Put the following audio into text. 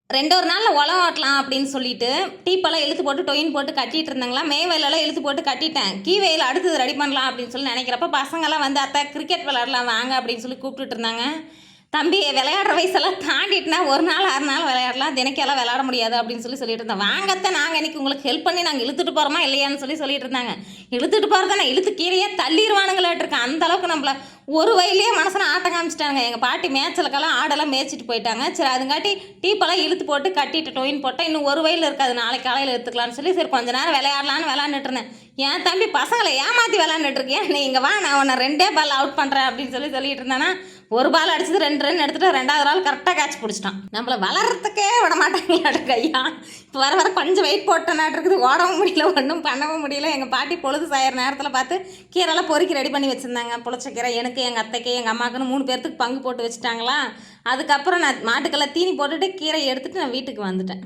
2 ஒரு நாள்ல உழவு ஓட்டலாம் அப்படின்னு சொல்லிட்டு, டீப்பெல்லாம் இழுத்து போட்டு டொயின் போட்டு கட்டிட்டு இருந்தாங்களா, மேவெல்லாம் இழுத்து போட்டு கட்டிட்டேன். கீவேயில அடுத்தது ரெடி பண்ணலாம் அப்படின்னு சொல்லி நினைக்கிறப்ப, பசங்கலாம் வந்து "அத்தை கிரிக்கெட் விளையாடலாம் வாங்க" அப்படின்னு சொல்லி கூப்பிட்டுட்டு இருந்தாங்க. "தம்பி விளையாடுற வயசெல்லாம் தாண்டிட்டுனா, ஒரு நாள் 6 நாள் விளையாடலாம். தினைக்கெல்லாம் விளையாட முடியாது" அப்படின்னு சொல்லிட்டு இருந்தேன். "வாங்க அத்தை, நாங்க இன்னைக்கு உங்களுக்கு ஹெல்ப் பண்ணி நாங்க இழுத்துட்டு போறோமா இல்லையான்னு" சொல்லிட்டு இருந்தாங்க. இழுத்துட்டு போறதானே, இழுத்து கீழயே தள்ளிருவானுங்களாட்டுருக்கு. அந்த அளவுக்கு நம்மள ஒரு வயல்லயே மனுஷன ஆட்டம் காமிச்சிட்டாங்க. எங்கள் பாட்டி மேய்ச்சலுக்கெல்லாம் ஆடெல்லாம் மேய்ச்சிட்டு போயிட்டாங்க. சரி அதுங்காட்டி டீப்பெல்லாம் இழுத்து போட்டு கட்டிட்டு டொயின் போட்டால் இன்னும் ஒரு வயல் இருக்காது, நாளைக்கு காலையில் எடுத்துக்கலாம்னு சொல்லி சரி கொஞ்ச நேரம் விளையாடலான்னு விளையாண்டுட்டு இருந்தேன். என் தம்பி பசங்களை ஏமாற்றி விளையாண்டுட்டு இருக்கேன், நீ இங்கே வா நான் உன்னை 2 பால் அவுட் பண்ணுறேன் அப்படின்னு சொல்லிட்டு இருந்தானா, ஒரு பால் அடிச்சது 2 ரன் எடுத்துட்டு 2வது நாள் கரெக்டாக கேட்ச் பிடிச்சிட்டான். நம்மளை வளர்றதுக்கே விட மாட்டாங்களாட்டுருக்கு ஐயா. இப்போ வர கொஞ்சம் வெயிட் போட்டனாட்டு இருக்குது, ஓடவும் முடியல, ஒன்றும் பண்ணவும் முடியல. எங்கள் பாட்டி பொழுது சாயிற நேரத்தில் பார்த்து கீரைலாம் பொறுக்கி ரெடி பண்ணி வச்சுருந்தாங்க. புளிச்ச கீரை எனக்கு, எங்கள் அத்தைக்கு, எங்கள் அம்மாவுக்குன்னு 3 பேர்த்துக்கு பங்கு போட்டு வச்சுட்டாங்களா. அதுக்கப்புறம் நான் மாட்டுக்கெல்லாம் தீனி போட்டுட்டு கீரையை எடுத்துகிட்டு நான் வீட்டுக்கு வந்துட்டேன்.